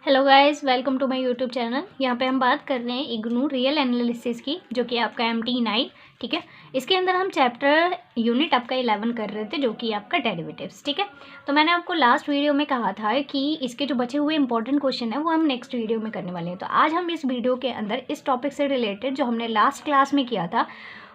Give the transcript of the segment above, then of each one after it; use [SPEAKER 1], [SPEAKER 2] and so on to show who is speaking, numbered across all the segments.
[SPEAKER 1] Hello guys, welcome to my YouTube channel. यहाँ पे हम बात कर रहे हैं इग्नू रियल एनालिसिस की, जो कि आपका MT9। ठीक है, इसके अंदर हम चैप्टर यूनिट आपका 11 कर रहे थे, जो कि आपका डेरिवेटिव्स। ठीक है, तो मैंने आपको लास्ट वीडियो में कहा था कि इसके जो बचे हुए इंपॉर्टेंट क्वेश्चन है वो हम नेक्स्ट वीडियो में करने वाले हैं। तो आज हम इस वीडियो के अंदर इस टॉपिक से रिलेटेड जो हमने लास्ट क्लास में किया था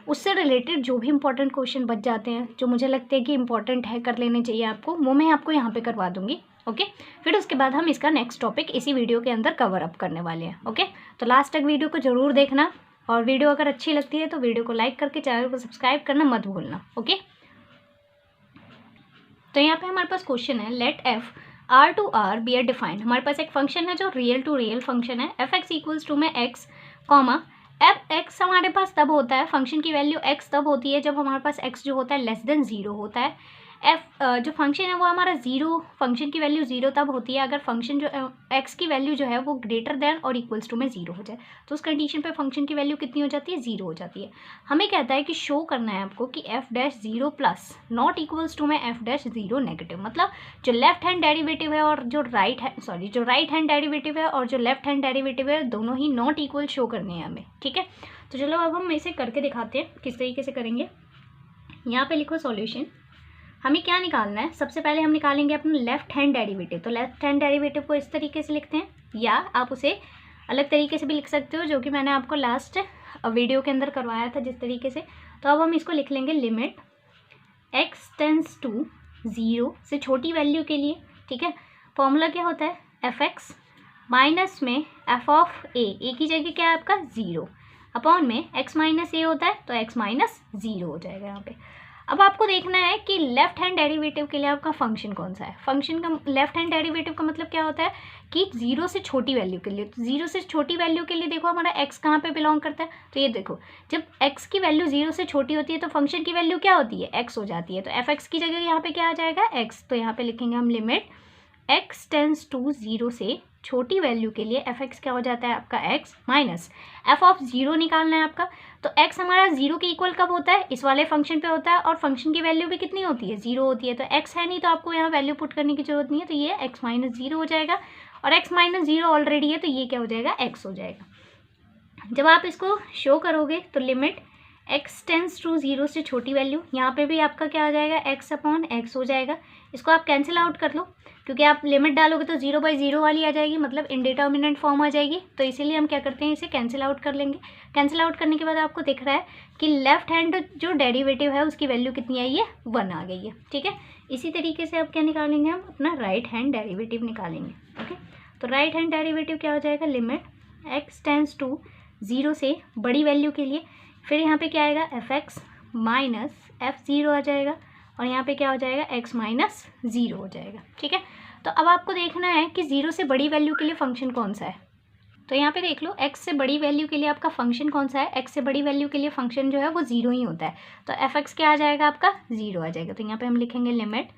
[SPEAKER 1] उससे रिलेटेड जो भी इंपॉर्टेंट क्वेश्चन बच जाते हैं, जो मुझे लगते हैं कि इंपॉर्टेंट है, कर लेने चाहिए आपको, वो मैं आपको यहाँ पे करवा दूंगी। ओके, फिर उसके बाद हम इसका नेक्स्ट टॉपिक इसी वीडियो के अंदर कवर अप करने वाले हैं। ओके, तो लास्ट तक वीडियो को जरूर देखना, और वीडियो अगर अच्छी लगती है तो वीडियो को लाइक करके चैनल को सब्सक्राइब करना मत भूलना। ओके, तो यहाँ पे हमारे पास क्वेश्चन है, let f R to R be R defined. हमारे पास एक फंक्शन है जो रियल टू रियल फंक्शन है, एफ एक्स इक्वल्स टू में एक्स कॉमा एफ एक्स हमारे पास तब होता है, फंक्शन की वैल्यू एक्स तब होती है जब हमारे पास एक्स जो होता है लेस देन ज़ीरो होता है। एफ जो फंक्शन है वो हमारा ज़ीरो, फंक्शन की वैल्यू ज़ीरो तब होती है अगर फंक्शन जो एक्स की वैल्यू जो है वो ग्रेटर देन और इक्वल्स टू में ज़ीरो हो जाए। तो उस कंडीशन पे फंक्शन की वैल्यू कितनी हो जाती है? ज़ीरो हो जाती है। हमें कहता है कि शो करना है आपको कि f dash zero plus not equals to में एफ डैश ज़ीरो नेगेटिव, मतलब जो लेफ्ट हैंड डेरिवेटिव है और जो राइट हैंड डेरिवेटिव है और जो लेफ्ट हैंड डेरिवेटिव है दोनों ही नॉट इक्वल शो करने हैं हमें। ठीक है, तो चलो अब हम इसे करके दिखाते हैं किस तरीके से करेंगे। यहाँ पे लिखो सॉल्यूशन। हमें क्या निकालना है? सबसे पहले हम निकालेंगे अपना लेफ्ट हैंड डेरिवेटिव। तो लेफ्ट हैंड डेरिवेटिव को इस तरीके से लिखते हैं, या आप उसे अलग तरीके से भी लिख सकते हो, जो कि मैंने आपको लास्ट वीडियो के अंदर करवाया था जिस तरीके से। तो अब हम इसको लिख लेंगे limit x tends to zero से छोटी वैल्यू के लिए। ठीक है, फॉर्मूला क्या होता है? एफ एक्स माइनस में एफ ऑफ ए की जगह क्या है आपका? ज़ीरो, अपॉन में एक्स माइनस ए होता है तो एक्स माइनस ज़ीरो हो जाएगा यहाँ पे। अब आपको देखना है कि लेफ्ट हैंड डेरिवेटिव के लिए आपका फंक्शन कौन सा है। फंक्शन का लेफ्ट हैंड डेरिवेटिव का मतलब क्या होता है कि जीरो से छोटी वैल्यू के लिए। तो जीरो से छोटी वैल्यू के लिए देखो हमारा एक्स कहाँ पे बिलोंग करता है, तो ये देखो जब एक्स की वैल्यू जीरो से छोटी होती है तो फंक्शन की वैल्यू क्या होती है? एक्स हो जाती है। तो एफ एक्स की जगह यहाँ पे क्या आ जाएगा? एक्स। तो यहाँ पे लिखेंगे हम limit x tends to zero से छोटी वैल्यू के लिए एफ एक्स क्या हो जाता है आपका? X minus F of zero निकालना है आपका। तो एक्स हमारा ज़ीरो के इक्वल कब होता है? इस वाले फंक्शन पे होता है, और फंक्शन की वैल्यू भी कितनी होती है? ज़ीरो होती है। तो एक्स है नहीं तो आपको यहाँ वैल्यू पुट करने की जरूरत नहीं है, तो ये एक्स माइनस ज़ीरो हो जाएगा, और एक्स माइनस ज़ीरो ऑलरेडी है तो ये क्या हो जाएगा? एक्स हो जाएगा। जब आप इसको शो करोगे तो limit x tends to zero से छोटी वैल्यू, यहाँ पे भी आपका क्या आ जाएगा? एक्स अपॉन एक्स हो जाएगा। इसको आप कैंसिल आउट कर लो, क्योंकि आप लिमिट डालोगे तो ज़ीरो बाई ज़ीरो वाली आ जाएगी, मतलब इनडिटर्मिनेंट फॉर्म आ जाएगी। तो इसीलिए हम क्या करते हैं, इसे कैंसिल आउट कर लेंगे। कैंसिल आउट करने के बाद आपको दिख रहा है कि लेफ्ट हैंड जो डेरिवेटिव है उसकी वैल्यू कितनी आई है? वन आ गई है। ठीक है, इसी तरीके से अब क्या निकालेंगे हम? अपना राइट हैंड डेरिवेटिव निकालेंगे। ओके, तो राइट हैंड डेरिवेटिव क्या हो जाएगा? Limit x tends to zero से बड़ी वैल्यू के लिए, फिर यहाँ पे क्या आएगा? F x minus F zero आ जाएगा, और यहाँ पे क्या हो जाएगा? एक्स माइनस ज़ीरो हो जाएगा। ठीक है, तो अब आपको देखना है कि ज़ीरो से बड़ी वैल्यू के लिए फंक्शन कौन सा है। तो यहाँ पे देख लो, एक्स से बड़ी वैल्यू के लिए आपका फंक्शन कौन सा है? एक्स से बड़ी वैल्यू के लिए फंक्शन जो है वो ज़ीरो ही होता है। तो एफ एक्स क्या आ जाएगा आपका? ज़ीरो आ जाएगा। तो यहाँ पे हम लिखेंगे limit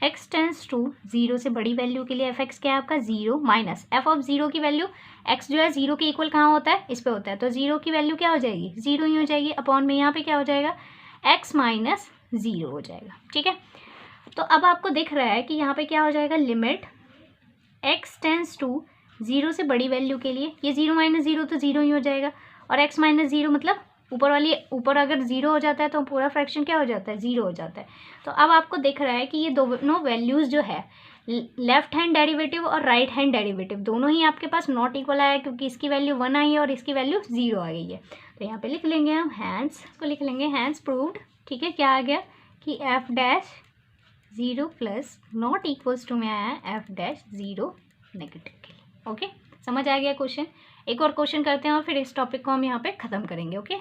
[SPEAKER 1] x tends to zero से बड़ी वैल्यू के लिए एफ एक्स क्या है आपका? Zero minus F of zero की वैल्यू, एक्स जो है ज़ीरो के इक्वल कहाँ होता है? इस पे होता है, तो ज़ीरो की वैल्यू क्या हो जाएगी? ज़ीरो ही हो जाएगी, अपॉन में यहाँ पे क्या हो जाएगा? एक्स माइनस ज़ीरो हो जाएगा। ठीक है, तो अब आपको दिख रहा है कि यहाँ पे क्या हो जाएगा? Limit x tends to zero से बड़ी वैल्यू के लिए, ये ज़ीरो माइनस ज़ीरो तो ज़ीरो ही हो जाएगा, और एक्स माइनस ज़ीरो मतलब ऊपर अगर ज़ीरो हो जाता है तो पूरा फ्रैक्शन क्या हो जाता है? ज़ीरो हो जाता है। तो अब आपको दिख रहा है कि ये दोनों वैल्यूज़ जो है, लेफ्ट हैंड डेरिवेटिव और राइट हैंड डेरिवेटिव, दोनों ही आपके पास नॉट इक्वल आया, क्योंकि इसकी वैल्यू वन आई है और इसकी वैल्यू ज़ीरो आ गई है। तो यहाँ पे लिख लेंगे हम हैंस, इसको लिख लेंगे हैंस प्रूव्ड। ठीक है, क्या आ गया कि f dash zero plus not equals to में आया है एफ डैश ज़ीरो नेगेटिव के लिए। ओके, समझ आ गया क्वेश्चन? एक और क्वेश्चन करते हैं और फिर इस टॉपिक को हम यहाँ पे ख़त्म करेंगे। ओके,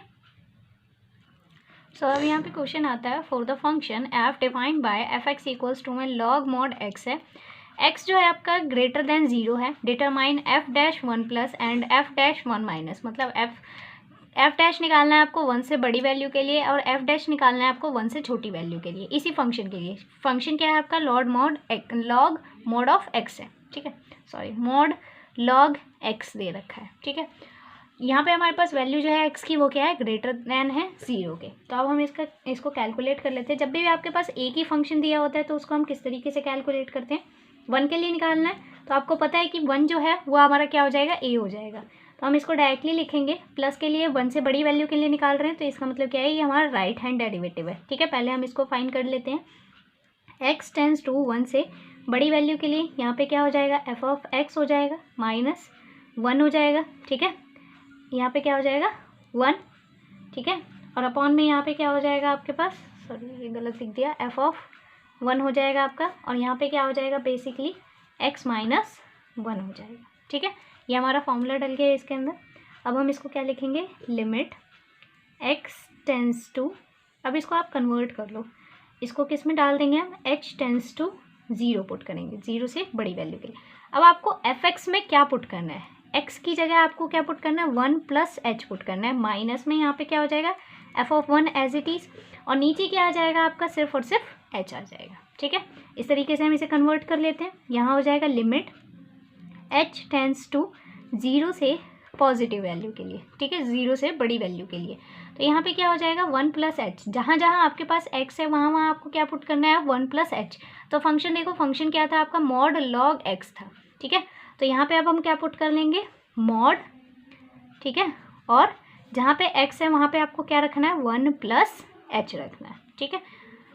[SPEAKER 1] सो अब यहाँ पे क्वेश्चन आता है, for the function f defined by f x equals to में लॉग मॉड एक्स है, एक्स जो है आपका ग्रेटर देन ज़ीरो है, determine f dash one plus and f dash one minus, मतलब एफ डैश निकालना है आपको वन से बड़ी वैल्यू के लिए, और एफ डैश निकालना है आपको वन से छोटी वैल्यू के लिए, इसी फंक्शन के लिए। फंक्शन क्या है आपका? लॉग मॉड ऑफ एक्स है। ठीक है, सॉरी, मॉड लॉग एक्स दे रखा है। ठीक है, यहाँ पे हमारे पास वैल्यू जो है एक्स की वो क्या है? ग्रेटर देन है ज़ीरो के। तो अब हम इसको कैलकुलेट कर लेते हैं। जब भी आपके पास एक ही फंक्शन दिया होता है तो उसको हम किस तरीके से कैलकुलेट करते हैं? वन के लिए निकालना है तो आपको पता है कि 1 जो है वो हमारा क्या हो जाएगा, ए हो जाएगा। तो हम इसको डायरेक्टली लिखेंगे, प्लस के लिए 1 से बड़ी वैल्यू के लिए निकाल रहे हैं, तो इसका मतलब क्या है, ये हमारा राइट हैंड डेरिवेटिव है। ठीक है, पहले हम इसको फाइंड कर लेते हैं। x टेंस टू 1 से बड़ी वैल्यू के लिए यहाँ पे क्या हो जाएगा, एफ ऑफ एक्स हो जाएगा माइनस 1 हो जाएगा। ठीक है, यहाँ पे क्या हो जाएगा 1। ठीक है, और अपॉन में यहाँ पे क्या हो जाएगा आपके पास, सॉरी ये गलत लिख दिया, एफ ऑफ 1 हो जाएगा आपका, और यहाँ पे क्या हो जाएगा बेसिकली x माइनस 1 हो जाएगा। ठीक है, ये हमारा फॉर्मूला डल गया है इसके अंदर। अब हम इसको क्या लिखेंगे, लिमिट x टेंस टू, अब इसको आप कन्वर्ट कर लो, इसको किस में डाल देंगे हम, h टेंस टू 0 पुट करेंगे, 0 से बड़ी वैल्यू के लिए। अब आपको fx में क्या पुट करना है, x की जगह आपको क्या पुट करना है, 1 प्लस h पुट करना है, माइनस में यहाँ पे क्या हो जाएगा f of 1 as it is, और नीचे क्या आ जाएगा आपका, सिर्फ और सिर्फ h आ जाएगा। ठीक है, इस तरीके से हम इसे कन्वर्ट कर लेते हैं। यहाँ हो जाएगा लिमिट h टेंस टू 0 से पॉजिटिव वैल्यू के लिए। ठीक है, 0 से बड़ी वैल्यू के लिए, तो यहाँ पे क्या हो जाएगा 1 प्लस एच, जहाँ जहाँ आपके पास x है वहाँ वहाँ आपको क्या पुट करना है, 1 प्लस एच। तो फंक्शन देखो, फंक्शन क्या था आपका, मॉड लॉग x था। ठीक है, तो यहाँ पे अब हम क्या पुट कर लेंगे, मॉड। ठीक है, और जहाँ पे x है वहाँ पे आपको क्या रखना है, 1 प्लस एच रखना है। ठीक है,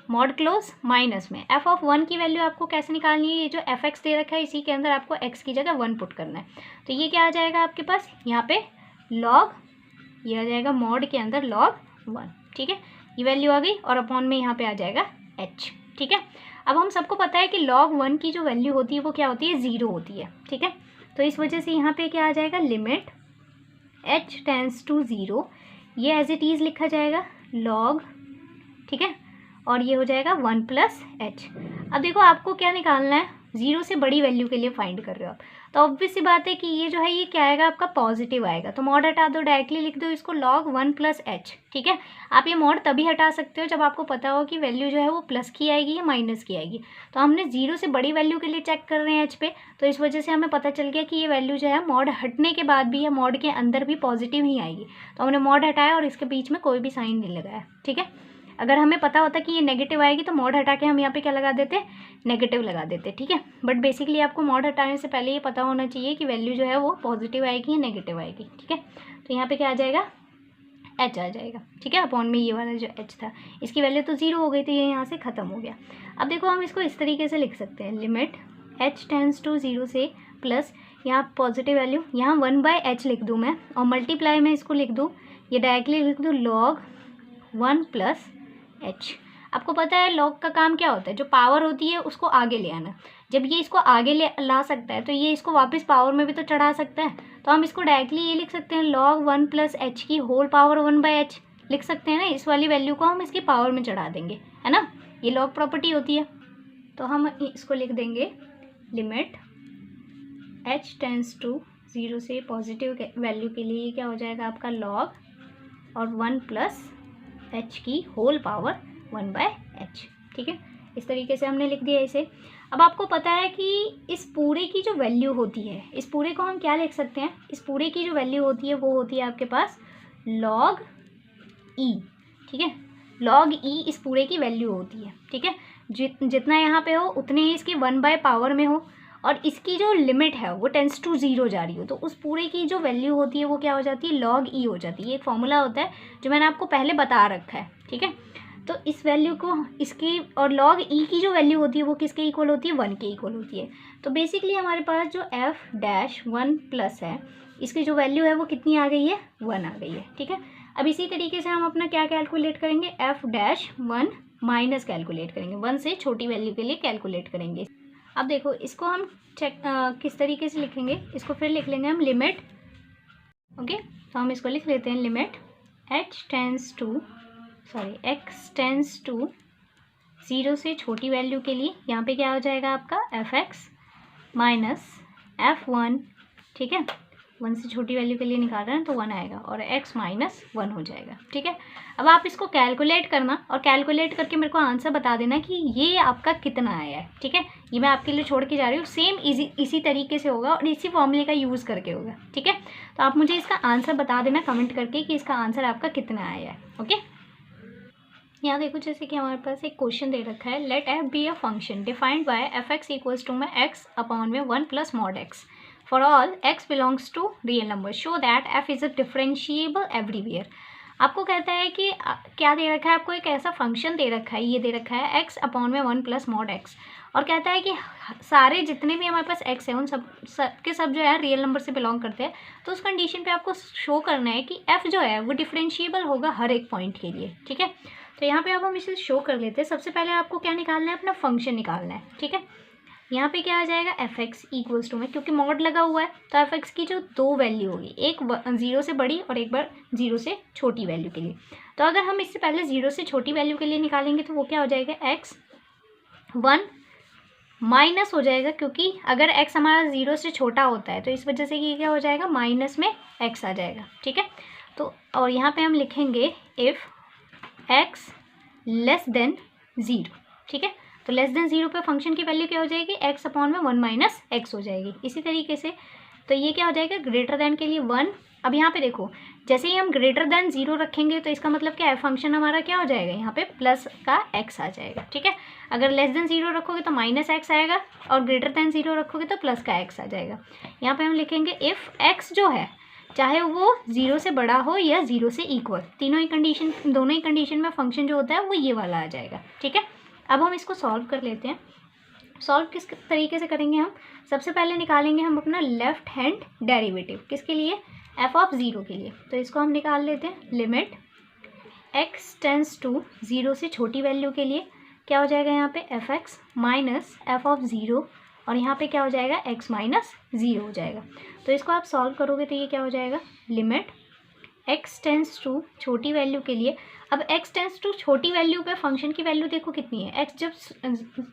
[SPEAKER 1] मॉड क्लोज माइनस में f ऑफ 1 की वैल्यू आपको कैसे निकालनी है, ये जो fx दे रखा है इसी के अंदर आपको x की जगह 1 पुट करना है। तो ये क्या आ जाएगा आपके पास, यहाँ पे लॉग, ये आ जाएगा मॉड के अंदर लॉग 1। ठीक है, ये वैल्यू आ गई, और अपॉन में यहाँ पे आ जाएगा h। ठीक है, अब हम सबको पता है कि log 1 की जो वैल्यू होती है वो क्या होती है, 0 होती है। ठीक है, तो इस वजह से यहाँ पे क्या आ जाएगा, लिमिट h टेंस टू 0, ये एज इट इज़ लिखा जाएगा log। ठीक है, और ये हो जाएगा 1 प्लस एच। अब देखो आपको क्या निकालना है, 0 से बड़ी वैल्यू के लिए फाइंड कर रहे हो आप, तो ऑब्वियस सी बात है कि ये जो है ये क्या आएगा आपका, पॉजिटिव आएगा। तो मॉड हटा दो, डायरेक्टली लिख दो इसको log 1 प्लस एच। ठीक है, आप ये मॉड तभी हटा सकते हो जब आपको पता हो कि वैल्यू जो है वो प्लस की आएगी या माइनस की आएगी। तो हमने 0 से बड़ी वैल्यू के लिए चेक कर रहे हैं एच पे, तो इस वजह से हमें पता चल गया कि ये वैल्यू जो है मॉड हटने के बाद भी या मॉड के अंदर भी पॉजिटिव ही आएगी। तो हमने मॉड हटाया और इसके बीच में कोई भी साइन नहीं लगाया। ठीक है, अगर हमें पता होता कि ये नेगेटिव आएगी तो मॉड हटा के हम यहाँ पे क्या लगा देते, नेगेटिव लगा देते। ठीक है, बट बेसिकली आपको मॉड हटाने से पहले ये पता होना चाहिए कि वैल्यू जो है वो पॉजिटिव आएगी या नेगेटिव आएगी। ठीक है, तो यहाँ पे क्या आ जाएगा, h आ जाएगा। ठीक है, अपॉन में ये वाला जो h था इसकी वैल्यू तो 0 हो गई, तो ये यहाँ से ख़त्म हो गया। अब देखो हम इसको इस तरीके से लिख सकते हैं, लिमिट h टेंस टू 0 से प्लस यहाँ पॉजिटिव वैल्यू, यहाँ 1/h लिख दूँ मैं, और मल्टीप्लाई में इसको लिख दूँ, ये डायरेक्टली लिख दूँ log 1 प्लस h। आपको पता है लॉग का काम क्या होता है, जो पावर होती है उसको आगे ले आना। जब ये इसको आगे ले ला सकता है तो ये इसको वापस पावर में भी तो चढ़ा सकता है। तो हम इसको डायरेक्टली ये लिख सकते हैं, log 1 प्लस एच की होल पावर 1/h लिख सकते हैं ना। इस वाली वैल्यू को हम इसकी पावर में चढ़ा देंगे, है ना, ये लॉग प्रॉपर्टी होती है। तो हम इसको लिख देंगे, लिमिट h टेंस टू 0 से पॉजिटिव वैल्यू के लिए क्या हो जाएगा आपका log और 1 प्लस h की होल पावर 1/h। ठीक है, इस तरीके से हमने लिख दिया इसे। अब आपको पता है कि इस पूरे की जो वैल्यू होती है, इस पूरे को हम क्या लिख सकते हैं, इस पूरे की जो वैल्यू होती है वो होती है आपके पास log e। ठीक है, log e इस पूरे की वैल्यू होती है। ठीक है, जितना यहाँ पे हो उतने ही इसकी 1/पावर में हो, और इसकी जो लिमिट है वो टेंस टू 0 जा रही हो, तो उस पूरे की जो वैल्यू होती है वो क्या हो जाती है, log e हो जाती है। ये एक फॉर्मूला होता है जो मैंने आपको पहले बता रखा है। ठीक है, तो इस वैल्यू को इसकी और log e की जो वैल्यू होती है वो किसके इक्वल होती है, 1 के इक्वल होती है। तो बेसिकली हमारे पास जो f-1 प्लस है, इसकी जो वैल्यू है वो कितनी आ गई है, 1 आ गई है। ठीक है, अब इसी तरीके से हम अपना क्या कैलकुलेट करेंगे, f-1 माइनस कैलकुलेट करेंगे, 1 से छोटी वैल्यू के लिए कैलकुलेट करेंगे। अब देखो इसको हम चेक किस तरीके से लिखेंगे, इसको फिर लिख लेंगे हम लिमिट। ओके, तो हम इसको लिख लेते हैं, लिमिट x टेंस टू 0 से छोटी वैल्यू के लिए, यहाँ पे क्या हो जाएगा आपका f(x) माइनस f(1). ठीक है, 1 से छोटी वैल्यू के लिए निकाल रहे हैं तो 1 आएगा, और x माइनस 1 हो जाएगा। ठीक है, अब आप इसको कैलकुलेट करना और कैलकुलेट करके मेरे को आंसर बता देना कि ये आपका कितना आया है। ठीक है, ये मैं आपके लिए छोड़ के जा रही हूँ, सेम इसी तरीके से होगा और इसी फॉर्मूले का यूज़ करके होगा। ठीक है, तो आप मुझे इसका आंसर बता देना कमेंट करके कि इसका आंसर आपका कितना आया है। ओके, यहाँ देखो, जैसे कि हमारे पास एक क्वेश्चन दे रखा है, let f be a function defined by f x equals to में एक्स अपॉन में 1 plus mod x for all x belongs to real number, show that f is a differentiable everywhere. आपको कहता है कि क्या दे रखा है, आपको एक ऐसा फंक्शन दे रखा है, ये दे रखा है एक्स अपॉन में 1 प्लस मॉड एक्स, और कहता है कि सारे जितने भी हमारे पास एक्स है उन सब के सब जो है रियल नंबर से बिलोंग करते हैं। तो उस कंडीशन पे आपको शो करना है कि एफ जो है वो डिफरेंशिएबल होगा हर एक पॉइंट के लिए, ठीक है। तो यहाँ पे अब हम इसे शो कर लेते हैं। सबसे पहले आपको क्या निकालना है, अपना फंक्शन निकालना है, ठीक है। यहाँ पे क्या आ जाएगा, एफ एक्स इक्वल्स टू में, क्योंकि मॉड लगा हुआ है तो एफ एक्स की जो दो वैल्यू होगी, एक 0 से बड़ी और एक बार 0 से छोटी वैल्यू के लिए। तो अगर हम इससे पहले 0 से छोटी वैल्यू के लिए निकालेंगे तो वो क्या हो जाएगा, एक्स 1 माइनस हो जाएगा, क्योंकि अगर x हमारा 0 से छोटा होता है तो इस वजह से ये क्या हो जाएगा, माइनस में x आ जाएगा, ठीक है। तो और यहाँ पे हम लिखेंगे इफ़ x लेस देन 0, ठीक है। तो लेस देन 0 पे फंक्शन की वैल्यू क्या हो जाएगी, x अपॉन में 1 माइनस एक्स हो जाएगी। इसी तरीके से तो ये क्या हो जाएगा, ग्रेटर देन के लिए 1। अब यहाँ पे देखो, जैसे ही हम ग्रेटर देन 0 रखेंगे तो इसका मतलब क्या है, फंक्शन हमारा क्या हो जाएगा, यहाँ पे प्लस का x आ जाएगा, ठीक है। अगर लेस देन 0 रखोगे तो माइनस x आएगा, और ग्रेटर देन 0 रखोगे तो प्लस का x आ जाएगा। यहाँ पे हम लिखेंगे इफ़ x जो है चाहे वो 0 से बड़ा हो या 0 से इक्वल, दोनों ही कंडीशन में फंक्शन जो होता है वो ये वाला आ जाएगा, ठीक है। अब हम इसको सॉल्व कर लेते हैं। सॉल्व किस तरीके से करेंगे हम, सबसे पहले निकालेंगे हम अपना लेफ्ट हैंड डेरिवेटिव, किसके लिए, एफ ऑफ 0 के लिए। तो इसको हम निकाल लेते हैं, लिमिट x टेंस टू 0 से छोटी वैल्यू के लिए क्या हो जाएगा, यहाँ पे F x minus F of 0, और यहाँ पे क्या हो जाएगा, x माइनस 0 हो जाएगा। तो इसको आप सॉल्व करोगे तो ये क्या हो जाएगा, लिमिट x टेंस टू छोटी वैल्यू के लिए। अब x टेंस टू छोटी वैल्यू पे फंक्शन की वैल्यू देखो कितनी है, x जब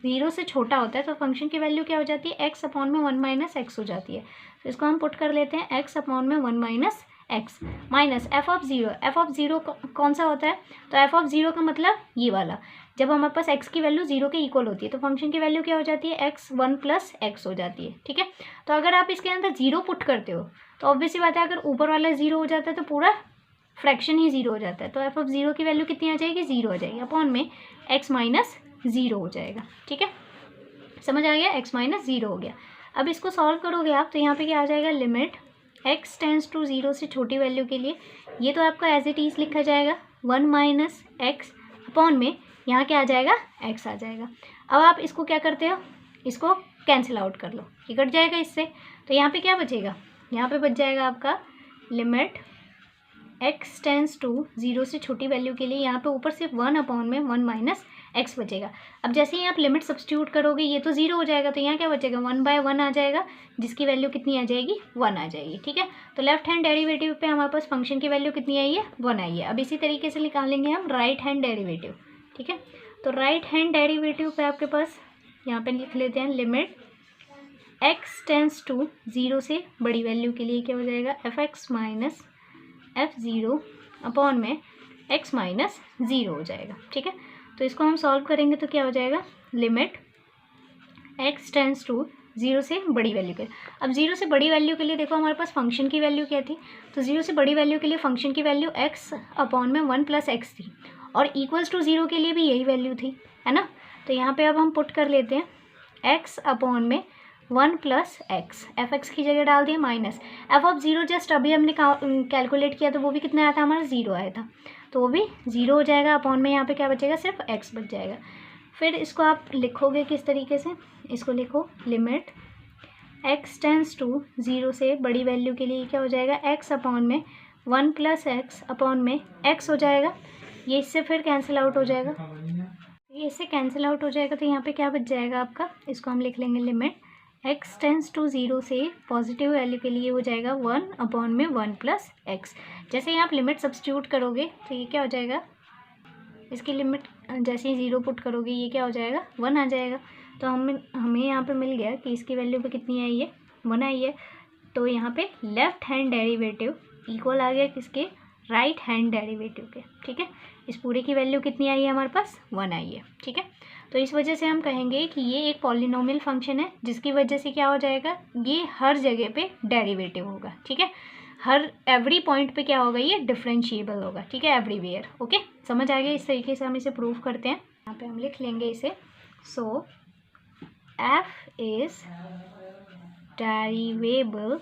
[SPEAKER 1] 0 से छोटा होता है तो फंक्शन की वैल्यू क्या हो जाती है, x अपॉन में 1 माइनस एक्स हो जाती है। तो इसको हम पुट कर लेते हैं, x अपॉन में 1 minus x minus F of 0। F of 0 कौन सा होता है, तो एफ ऑफ 0 का मतलब ये वाला, जब हमारे पास x की वैल्यू 0 के इक्वल होती है तो फंक्शन की वैल्यू क्या हो जाती है, x 1 प्लस एक्स हो जाती है, ठीक है। तो अगर आप इसके अंदर 0 पुट करते हो तो ऑब्वियसली बात है, अगर ऊपर वाला 0 हो जाता है तो पूरा फ्रैक्शन ही 0 हो जाता है। तो एफ ऑफ 0 की वैल्यू कितनी आ जाएगी, 0 हो जाएगी, अपॉन में x माइनस 0 हो जाएगा, ठीक है। समझ आ गया, x माइनस 0 हो गया। अब इसको सॉल्व करोगे आप तो यहाँ पे क्या आ जाएगा, लिमिट x टेंस टू 0 से छोटी वैल्यू के लिए, ये तो आपका एज इट इज़ लिखा जाएगा 1 माइनस एक्स, अपॉन में यहाँ क्या आ जाएगा, x आ जाएगा। अब आप इसको क्या करते हो, इसको कैंसिल आउट कर लो, ये कट जाएगा इससे। तो यहाँ पे क्या बचेगा, यहाँ पे बच जाएगा आपका लिमिट x टेंस टू 0 से छोटी वैल्यू के लिए, यहाँ पे ऊपर सिर्फ 1 अपॉन में 1 माइनस एक्स बचेगा। अब जैसे ही आप लिमिट सब्स्टिट्यूट करोगे ये तो 0 हो जाएगा, तो यहाँ क्या बचेगा, 1/1 आ जाएगा, जिसकी वैल्यू कितनी आ जाएगी, 1 आ जाएगी, ठीक है। तो लेफ्ट हैंड डेरिवेटिव पे हमारे पास फंक्शन की वैल्यू कितनी आई है, 1 आई है। अब इसी तरीके से निकालेंगे हम राइट हैंड डेरिवेटिव, ठीक है। तो राइट हैंड डेरिवेटिव पे आपके पास यहाँ पे लिख लेते हैं, लिमिट x टेंस टू 0 से बड़ी वैल्यू के लिए क्या हो जाएगा, f x minus f0 upon में x माइनस 0 हो जाएगा, ठीक है। तो इसको हम सॉल्व करेंगे तो क्या हो जाएगा, लिमिट x टेंस टू 0 से बड़ी वैल्यू के लिए। अब 0 से बड़ी वैल्यू के लिए देखो हमारे पास फंक्शन की वैल्यू क्या थी, तो 0 से बड़ी वैल्यू के लिए फंक्शन की वैल्यू x अपॉन में 1 प्लस एक्स थी, और इक्वल्स टू 0 के लिए भी यही वैल्यू थी, है ना। तो यहाँ पे अब हम पुट कर लेते हैं x अपॉन में 1 प्लस एक्स, एफ एक्स की जगह डाल दिया माइनस एफ ऑफ 0, जस्ट अभी हमने कैलकुलेट किया तो वो भी कितना आया था, हमारा 0 आया था, तो वो भी 0 हो जाएगा, अपॉन में यहाँ पे क्या बचेगा, सिर्फ x बच जाएगा। फिर इसको आप लिखोगे किस तरीके से, इसको लिखो, लिमिट x टेंस टू 0 से बड़ी वैल्यू के लिए क्या हो जाएगा, x अपॉन में 1 प्लस एक्स अपॉन में x हो जाएगा, ये इससे फिर कैंसिल आउट हो जाएगा, ये इससे कैंसिल आउट हो जाएगा। तो यहाँ पे क्या बच जाएगा आपका, इसको हम लिख लेंगे, लिमिट x टेंस टू 0 से पॉजिटिव वैल्यू के लिए हो जाएगा 1 अपॉन में 1 प्लस एक्स। जैसे ही आप लिमिट सब्स्टिट्यूट करोगे तो ये क्या हो जाएगा, इसकी लिमिट जैसे ही 0 पुट करोगे ये क्या हो जाएगा, 1 आ जाएगा। तो हमें यहाँ पे मिल गया कि इसकी वैल्यू पे कितनी आई है, 1 आई है। तो यहाँ पे लेफ्ट हैंड डेरिवेटिव इक्वल आ गया किसके, राइट हैंड डेरिवेटिव के, ठीक है। इस पूरे की वैल्यू कितनी आई है, हमारे पास 1 आई है, ठीक है। तो इस वजह से हम कहेंगे कि ये एक पॉलिनोमियल फंक्शन है, जिसकी वजह से क्या हो जाएगा, ये हर जगह पे डेरिवेटिव होगा, ठीक है। हर एवरी पॉइंट पे क्या होगा, ये डिफरेंशिएबल होगा, ठीक है, एवरीवेयर। ओके, समझ आ गया। इस तरीके से हम इसे प्रूव करते हैं। यहाँ पे हम लिख लेंगे इसे, so F is derivable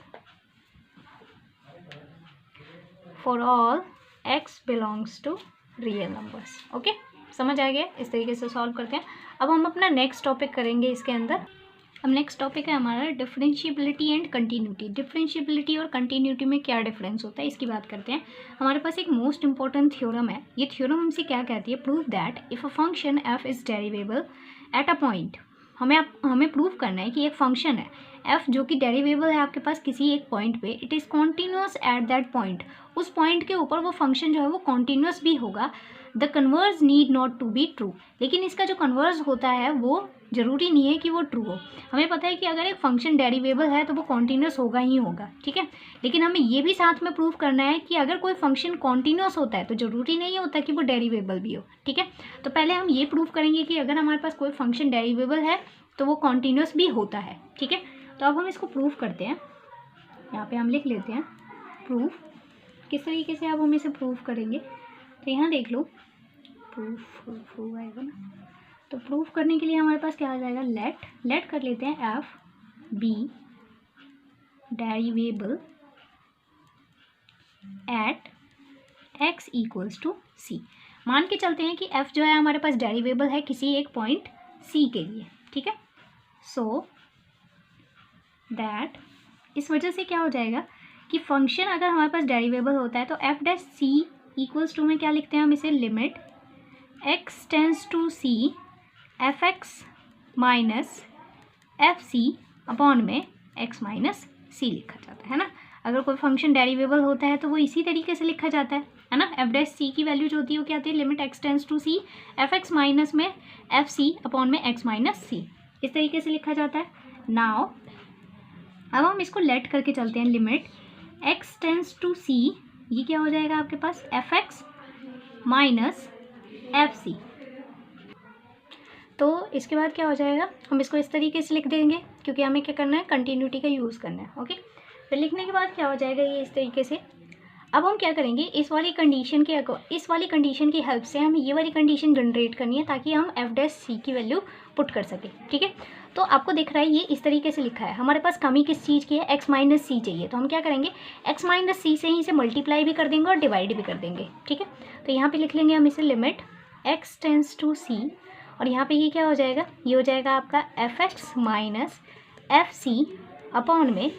[SPEAKER 1] for all x belongs to real numbers. Okay, समझ आ गया। इस तरीके से सॉल्व करते हैं। अब हम अपना नेक्स्ट टॉपिक करेंगे इसके अंदर। अब नेक्स्ट टॉपिक है हमारा डिफरेंशिएबिलिटी एंड कंटिन्यूटी। डिफरेंशिएबिलिटी और कंटिन्यूटी में क्या डिफरेंस होता है, इसकी बात करते हैं। हमारे पास एक मोस्ट इंपॉर्टेंट थ्योरम है। ये थ्योरम हमसे क्या कहती है, prove that if a function F is derivable at a point. हमें प्रूव करना है कि एक फंक्शन है एफ जो कि डेरिवेबल है आपके पास किसी एक पॉइंट पे, it is continuous at that point. उस पॉइंट के ऊपर वो फंक्शन जो है वो कॉन्टीन्यूअस भी होगा। The converse need not to be true. लेकिन इसका जो कन्वर्स होता है वो ज़रूरी नहीं है कि वो ट्रू हो। हमें पता है कि अगर एक फंक्शन डेरिवेबल है तो वो कॉन्टीन्यूअस होगा ही होगा, ठीक है। लेकिन हमें ये भी साथ में प्रूव करना है कि अगर कोई फंक्शन कॉन्टीन्यूअस होता है तो ज़रूरी नहीं होता कि वो डेरिवेबल भी हो, ठीक है। तो पहले हम ये प्रूव करेंगे कि अगर हमारे पास कोई फंक्शन डेरिवेबल है तो वो कॉन्टीन्यूअस भी होता है, ठीक है। तो अब हम इसको प्रूव करते हैं। यहाँ पे हम लिख लेते हैं प्रूफ। किस तरीके से अब हम इसे प्रूव करेंगे, तो यहाँ देख लो, प्रूफ आएगा ना। तो प्रूफ करने के लिए हमारे पास क्या आ जाएगा, लेट कर लेते हैं F be derivable at X equals to C. मान के चलते हैं कि एफ जो है हमारे पास डेरिवेबल है किसी एक पॉइंट सी के लिए, ठीक है। सो दैट इस वजह से क्या हो जाएगा कि फंक्शन अगर हमारे पास डेरिवेबल होता है तो f dash c equals to में क्या लिखते हैं हम इसे, limit x tends to c f x minus F c upon में एक्स माइनस सी लिखा जाता है ना। अगर कोई फंक्शन डेरिवेबल होता है तो वो इसी तरीके से लिखा जाता है ना। एफ डैश सी की वैल्यू जो होती है वो क्या आती है, limit x tends to c f x minus में एफ सी अपॉन में एक्स माइनस सी, इस तरीके से लिखा जाता है। नाउ अब हम इसको लेट करके चलते हैं, limit x tends to C, ये क्या हो जाएगा आपके पास, F x minus F C. तो इसके बाद क्या हो जाएगा, हम इसको इस तरीके से लिख देंगे क्योंकि हमें क्या करना है, कंटिन्यूटी का यूज़ करना है। ओके, फिर लिखने के बाद क्या हो जाएगा ये इस तरीके से। अब हम क्या करेंगे, इस वाली कंडीशन की हेल्प से हम ये वाली कंडीशन जनरेट करनी है ताकि हम एफ डैश सी की वैल्यू पुट कर सकें, ठीक है। तो आपको दिख रहा है ये इस तरीके से लिखा है। हमारे पास कमी किस चीज़ की है, एक्स माइनस सी चाहिए। तो हम क्या करेंगे, एक्स माइनस सी से ही इसे मल्टीप्लाई भी कर देंगे और डिवाइड भी कर देंगे, ठीक है। तो यहाँ पे लिख लेंगे हम इसे limit x tends to c, और यहाँ पे ये क्या हो जाएगा, ये हो जाएगा आपका f x minus F c upon में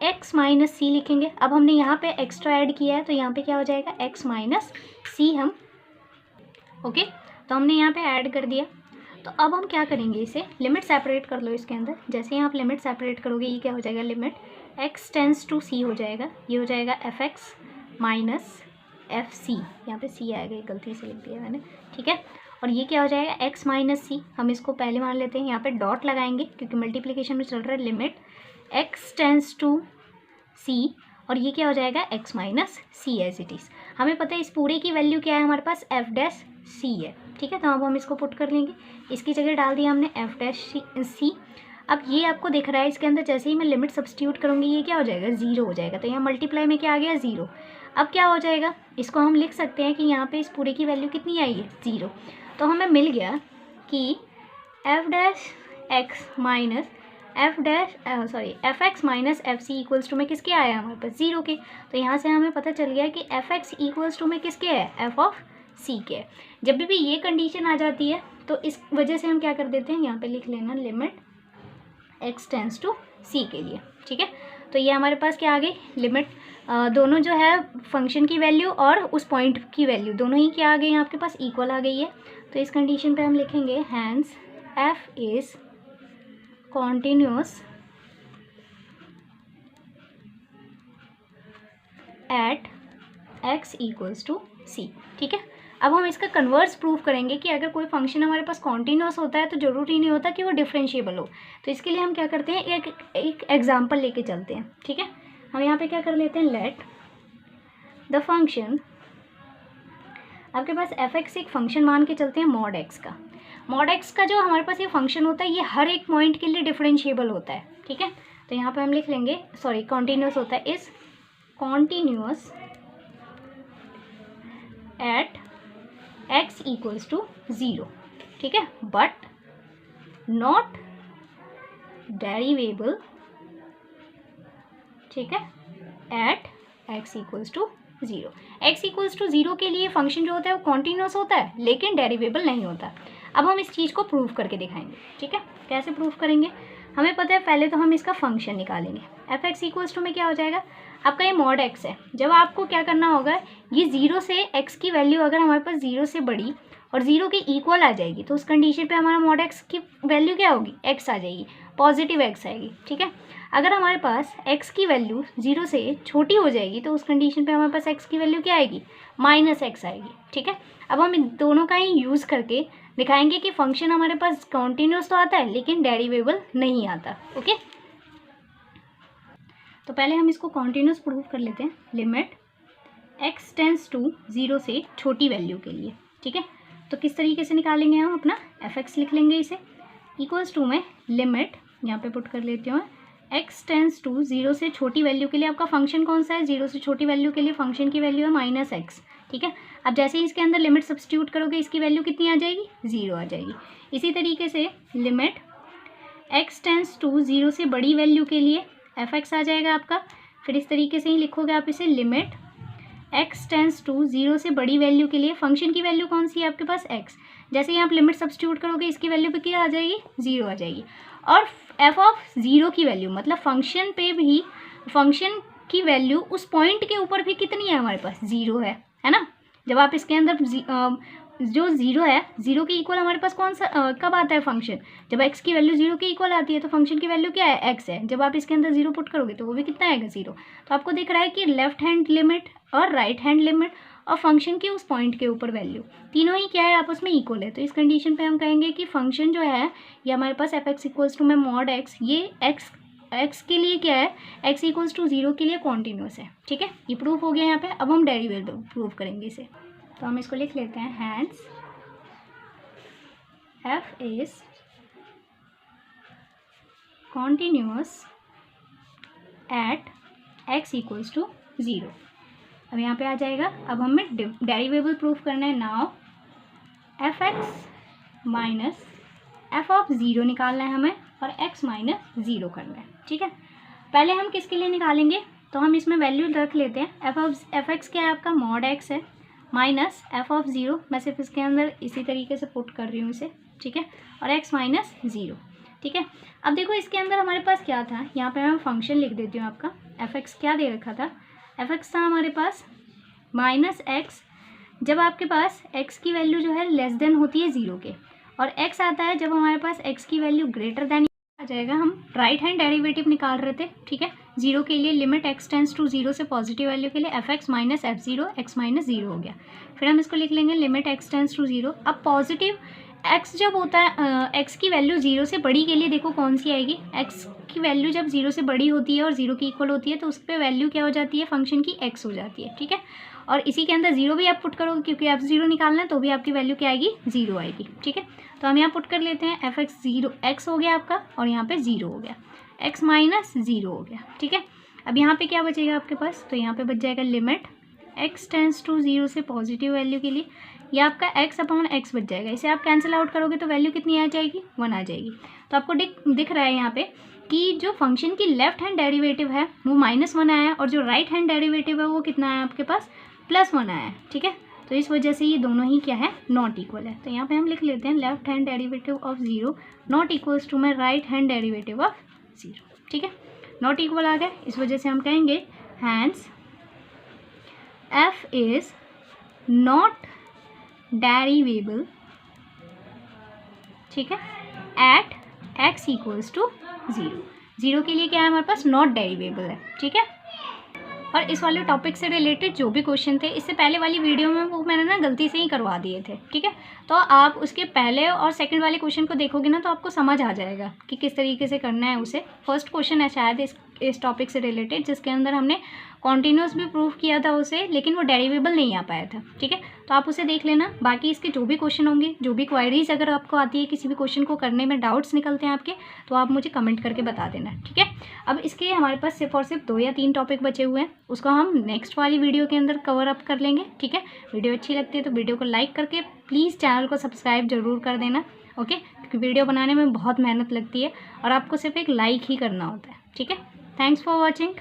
[SPEAKER 1] एक्स माइनस सी लिखेंगे। अब हमने यहाँ पे एक्स्ट्रा ऐड किया है तो यहाँ पे क्या हो जाएगा, एक्स माइनस सी हम, ओके, तो हमने यहाँ पे ऐड कर दिया। तो अब हम क्या करेंगे, इसे लिमिट सेपरेट कर लो इसके अंदर। जैसे ही आप लिमिट सेपरेट करोगे ये क्या हो जाएगा, limit x tends to c हो जाएगा, ये हो जाएगा f x minus F c, यहाँ पे सी आएगा, ये गलती से लिख दिया मैंने, ठीक है। और ये क्या हो जाएगा, एक्स माइनस सी, हम इसको पहले मान लेते हैं, यहाँ पे डॉट लगाएंगे क्योंकि मल्टीप्लिकेशन में चल रहा है। Limit x tends to c, और ये क्या हो जाएगा, x minus c as it is. हमें पता है इस पूरे की वैल्यू क्या है हमारे पास, एफ डैश सी है, ठीक है। तो अब हम इसको पुट कर लेंगे, इसकी जगह डाल दिया हमने एफ डैश सी। अब ये आपको दिख रहा है इसके अंदर, जैसे ही मैं लिमिट सब्स्टिट्यूट करूँगी ये क्या हो जाएगा, ज़ीरो हो जाएगा। तो यहाँ मल्टीप्लाई में क्या आ गया, ज़ीरो। अब क्या हो जाएगा, इसको हम लिख सकते हैं कि यहाँ पे इस पूरे की वैल्यू कितनी आई है, ज़ीरो। तो हमें मिल गया कि f dash x minus f x minus F c equals to में किसके आया हमारे पास, ज़ीरो के। तो यहाँ से हमें पता चल गया कि एफ एक्स इक्वल्स टू में किसके है, एफ ऑफ सी के है। जब भी ये कंडीशन आ जाती है तो इस वजह से हम क्या कर देते हैं, यहाँ पे लिख लेना लिमिट एक्स टेंस टू सी के लिए, ठीक है। तो ये हमारे पास क्या आ गई, लिमिट दोनों जो है फंक्शन की वैल्यू और उस पॉइंट की वैल्यू दोनों ही क्या आ गई आपके पास, इक्वल आ गई है। तो इस कंडीशन पे हम लिखेंगे hence F is continuous at X equals to C, ठीक है। अब हम इसका कन्वर्स प्रूफ करेंगे कि अगर कोई फंक्शन हमारे पास कॉन्टिन्यूअस होता है तो ज़रूरी नहीं होता कि वो डिफरेंशिएबल हो। तो इसके लिए हम क्या करते हैं, एक एग्जांपल लेके चलते हैं, ठीक है। हम यहाँ पे क्या कर लेते हैं, लेट द फंक्शन, आपके पास एफ एक्स एक फंक्शन मान के चलते हैं मॉड एक्स का। मॉड एक्स का जो हमारे पास ये फंक्शन होता है ये हर एक पॉइंट के लिए डिफरेंशिएबल होता है, ठीक है। तो यहाँ पे हम लिख लेंगे, सॉरी कॉन्टिन्यूअस होता है, is continuous at x equals to 0, ठीक है, बट नॉट डेरिवेबल, ठीक है, at x equals to 0। x equals to 0 के लिए फंक्शन जो होता है वो कॉन्टीन्यूअस होता है लेकिन डेरिवेबल नहीं होता। अब हम इस चीज़ को प्रूव करके दिखाएंगे, ठीक है। कैसे प्रूव करेंगे, हमें पता है, पहले तो हम इसका फंक्शन निकालेंगे। एफ एक्स इक्वल्स टू में क्या हो जाएगा, आपका ये मॉड एक्स है। जब आपको क्या करना होगा, ये 0 से x की वैल्यू अगर हमारे पास 0 से बड़ी और 0 के इक्वल आ जाएगी तो उस कंडीशन पे हमारा मॉड एक्स की वैल्यू क्या होगी, x आ जाएगी, पॉजिटिव x आएगी, ठीक है। अगर हमारे पास x की वैल्यू 0 से छोटी हो जाएगी तो उस कंडीशन पे हमारे पास x की वैल्यू क्या आएगी, -x आएगी, ठीक है। अब हम इन दोनों का ही यूज़ करके दिखाएंगे कि फंक्शन हमारे पास कॉन्टीन्यूअस तो आता है लेकिन डेरिवेबल नहीं आता, ओके। तो पहले हम इसको कॉन्टीन्यूअस प्रूव कर लेते हैं। लिमिट x टेंस टू 0 से छोटी वैल्यू के लिए, ठीक है। तो किस तरीके से निकालेंगे, हम अपना f(x) लिख लेंगे, इसे इक्वल्स टू में लिमिट यहाँ पे पुट कर लेती हूँ, x टेंस टू 0 से छोटी वैल्यू के लिए आपका फंक्शन कौन सा है, 0 से छोटी वैल्यू के लिए फंक्शन की वैल्यू है -x, ठीक है। अब जैसे ही इसके अंदर लिमिट सब्स्टिट्यूट करोगे इसकी वैल्यू कितनी आ जाएगी, 0 आ जाएगी। इसी तरीके से लिमिट x टेंस टू 0 से बड़ी वैल्यू के लिए f(x) आ जाएगा आपका। फिर इस तरीके से ही लिखोगे आप इसे, लिमिट x टेंस टू 0 से बड़ी वैल्यू के लिए फंक्शन की वैल्यू कौन सी है आपके पास, x। जैसे ही आप लिमिट सब्स्टिट्यूट करोगे इसकी वैल्यू पे क्या आ जाएगी, 0 आ जाएगी। और f(0) की वैल्यू मतलब फंक्शन पे भी, फंक्शन की वैल्यू उस पॉइंट के ऊपर भी कितनी है हमारे पास, 0 है ना। जब आप इसके अंदर जो 0 है, 0 के इक्वल हमारे पास कौन सा कब आता है फंक्शन, जब x की वैल्यू 0 के इक्वल आती है तो फंक्शन की वैल्यू क्या है, x है। जब आप इसके अंदर 0 पुट करोगे तो वो भी कितना आएगा, 0। तो आपको दिख रहा है कि लेफ्ट हैंड लिमिट और राइट हैंड लिमिट और फंक्शन की उस पॉइंट के ऊपर वैल्यू तीनों ही क्या है, आपस में इक्वल है। तो इस कंडीशन पे हम कहेंगे कि फंक्शन जो है ये हमारे पास f(x) इक्वल्स टू में मॉड x, ये x के लिए क्या है, x इक्वल्स टू 0 के लिए कॉन्टीन्यूअस है, ठीक है। ये प्रूफ हो गया यहाँ पे। अब हम डेरिवेटिव प्रूफ करेंगे इसे, तो हम इसको लिख लेते हैं, hence f is continuous at x equals to 0। अब यहाँ पे आ जाएगा। अब हमें डेरिवेबल प्रूफ करना है। नाउ f(x) माइनस f(0) निकालना है हमें और x माइनस 0 करना है, ठीक है। पहले हम किसके लिए निकालेंगे, तो हम इसमें वैल्यू रख लेते हैं। f(x) क्या है आपका, मॉड x है, माइनस f(0), मैं सिर्फ इसके अंदर इसी तरीके से पुट कर रही हूँ इसे, ठीक है, और x माइनस 0, ठीक है। अब देखो इसके अंदर हमारे पास क्या था, यहाँ पे मैं फंक्शन लिख देती हूँ आपका। f(x) क्या दे रखा था, f(x) था हमारे पास -x, जब आपके पास x की वैल्यू जो है लेस देन होती है 0 के, और x आता है जब हमारे पास x की वैल्यू ग्रेटर देन आ जाएगा। हम राइट हैंड डेरिवेटिव निकाल रहे थे, ठीक है। 0 के लिए लिमिट x टेंस टू 0 से पॉजिटिव वैल्यू के लिए f(x) minus f(0), x minus 0 हो गया। फिर हम इसको लिख लेंगे लिमिट x टेंस टू 0। अब पॉजिटिव x जब होता है, x की वैल्यू 0 से बड़ी के लिए देखो कौन सी आएगी, x की वैल्यू जब 0 से बड़ी होती है और 0 की इक्वल होती है तो उस पर वैल्यू क्या हो जाती है, फंक्शन की x हो जाती है, ठीक है। और इसी के अंदर 0 भी आप पुट करोगे क्योंकि f(0) निकालना है तो भी आपकी वैल्यू क्या आएगी, 0 आएगी, ठीक है। तो हम यहाँ पुट कर लेते हैं, f(0) x हो गया आपका और यहाँ पे 0 हो गया, x माइनस 0 हो गया, ठीक है। अब यहाँ पे क्या बचेगा आपके पास, तो यहाँ पे बच जाएगा लिमिट x टेंस टू 0 से पॉजिटिव वैल्यू के लिए, ये आपका x/x बच जाएगा। इसे आप कैंसिल आउट करोगे तो वैल्यू कितनी आ जाएगी, 1 आ जाएगी। तो आपको दिख रहा है यहाँ पे कि जो फंक्शन की लेफ्ट हैंड डेरिवेटिव है वो -1 आया है और जो राइट हैंड डेरिवेटिव है वो कितना है आपके पास, +1 आया है, ठीक है। तो इस वजह से ये दोनों ही क्या है, नॉट इक्वल है। तो यहाँ पे हम लिख लेते हैं left hand derivative of 0 not equals to में राइट हैंड डेरिवेटिव ऑफ 0, ठीक है। नॉट इक्वल आ गया, इस वजह से हम कहेंगे hence f is not derivable, ठीक है, एट x इक्वल्स टू 0। 0 के लिए क्या है हमारे पास, नॉट डेरिवेबल है, ठीक है। और इस वाले टॉपिक से रिलेटेड जो भी क्वेश्चन थे इससे पहले वाली वीडियो में वो मैंने ना गलती से ही करवा दिए थे, ठीक है। तो आप उसके पहले और सेकंड वाले क्वेश्चन को देखोगे ना तो आपको समझ आ जाएगा कि किस तरीके से करना है उसे। फर्स्ट क्वेश्चन है शायद इस टॉपिक से रिलेटेड, जिसके अंदर हमने कॉन्टिन्यूस भी प्रूव किया था उसे, लेकिन वो डेरिवेबल नहीं आ पाया था। ठीक है, तो आप उसे देख लेना। बाकी इसके जो भी क्वेश्चन होंगे, जो भी क्वायरीज अगर आपको आती है, किसी भी क्वेश्चन को करने में डाउट्स निकलते हैं आपके, तो आप मुझे कमेंट करके बता देना। ठीक है, अब इसके हमारे पास सिर्फ और सिर्फ 2 या 3 टॉपिक बचे हुए हैं, उसको हम नेक्स्ट वाली वीडियो के अंदर कवर अप कर लेंगे। ठीक है, वीडियो अच्छी लगती है तो वीडियो को लाइक करके प्लीज़ चैनल को सब्सक्राइब जरूर कर देना। ओके, क्योंकि वीडियो बनाने में बहुत मेहनत लगती है और आपको सिर्फ एक लाइक ही करना होता है। ठीक है, थैंक्स फॉर वॉचिंग।